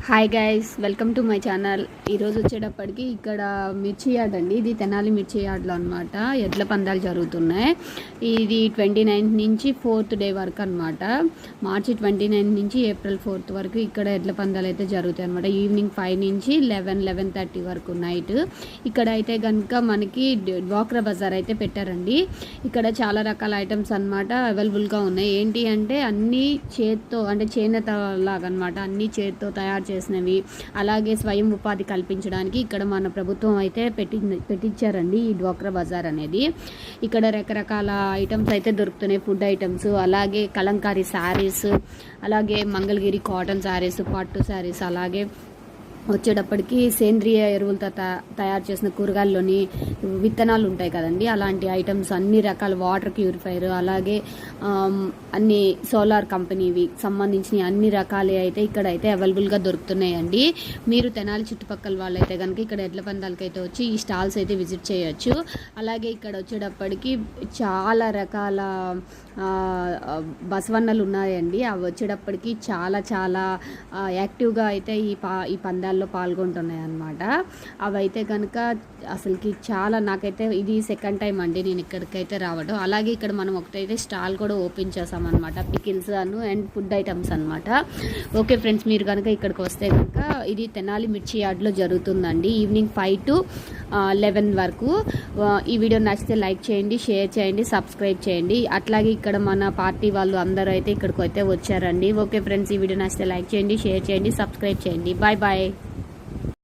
Hi guys, welcome to my channel. ఈరోజు వచ్చేటప్పటికి ఇక్కడ మిర్చి యార్డ్ అండి. ఇది తెనాలి మిర్చి యార్డ్లో అనమాట ఎడ్ల పందాలు జరుగుతున్నాయి. ఇది 29 నుంచి 4th డే వరకు అనమాట. మార్చి 29 నుంచి ఏప్రిల్ 4th వరకు ఇక్కడ ఎడ్ల పందాలు అయితే జరుగుతాయి అనమాట. ఈవినింగ్ 5 నుంచి 11:30 వరకు నైట్. ఇక్కడ అయితే కనుక మనకి డ్వాక్రా బజార్ అయితే పెట్టారండి. ఇక్కడ చాలా రకాల ఐటమ్స్ అనమాట అవైలబుల్గా ఉన్నాయి. ఏంటి అంటే అన్నీ చేత్తో, అంటే చేనేత లాగా అనమాట, అన్నీ చేత్తో తయారు చేసినవి. అలాగే స్వయం ఉపాధి కల్పించడానికి ఇక్కడ మన ప్రభుత్వం అయితే పెట్టించారండి ఈ డ్వాక్రా బజార్ అనేది. ఇక్కడ రకరకాల ఐటమ్స్ అయితే దొరుకుతున్నాయి, ఫుడ్ ఐటమ్స్, అలాగే కలంకారీ శారీస్, అలాగే మంగళగిరి కాటన్ శారీస్, పట్టు శారీస్, అలాగే వచ్చేటప్పటికి సేంద్రియ ఎరువులతో తయారు చేసిన కూరగాయల్లోని విత్తనాలు ఉంటాయి కదండి, అలాంటి ఐటమ్స్, అన్ని రకాల వాటర్ ప్యూరిఫైర్, అలాగే అన్ని సోలార్ కంపెనీవి సంబంధించిన అన్ని రకాలు అయితే ఇక్కడ అయితే అవైలబుల్గా దొరుకుతున్నాయండి. మీరు తెనాలి చుట్టుపక్కల వాళ్ళైతే కనుక ఇక్కడ ఎడ్ల పందాలకి అయితే వచ్చి ఈ స్టాల్స్ అయితే విజిట్ చేయొచ్చు. అలాగే ఇక్కడ వచ్చేటప్పటికి చాలా రకాల బసవన్నలు ఉన్నాయండి. అవి వచ్చేటప్పటికి చాలా చాలా యాక్టివ్గా అయితే ఈ పందాల్లో పాల్గొంటున్నాయి అన్నమాట. అవైతే కనుక అసలుకి చాలా, నాకైతే ఇది సెకండ్ టైం అండి నేను ఇక్కడికైతే రావడం. అలాగే ఇక్కడ మనం ఒకటైతే స్టాల్ కూడా ఓపెన్ చేసామన్నమాట, పికిల్స్ అండ్ ఫుడ్ ఐటమ్స్ అనమాట. ఓకే ఫ్రెండ్స్, మీరు కనుక ఇక్కడికి వస్తే కనుక ఇది తెనాలి మిర్చి యార్డ్లో జరుగుతుందండి. ఈవినింగ్ 5 to 11 వరకు. ఈ వీడియో నచ్చితే లైక్ చేయండి, షేర్ చేయండి, సబ్స్క్రైబ్ చేయండి. అట్లాగే ఇక్కడ మన పార్టీ వాళ్ళు అందరూ అయితే ఇక్కడికి అయితే వచ్చారండి. ఓకే ఫ్రెండ్స్, ఈ వీడియో నచ్చితే లైక్ చేయండి, షేర్ చేయండి, సబ్స్క్రైబ్ చేయండి. Bye bye.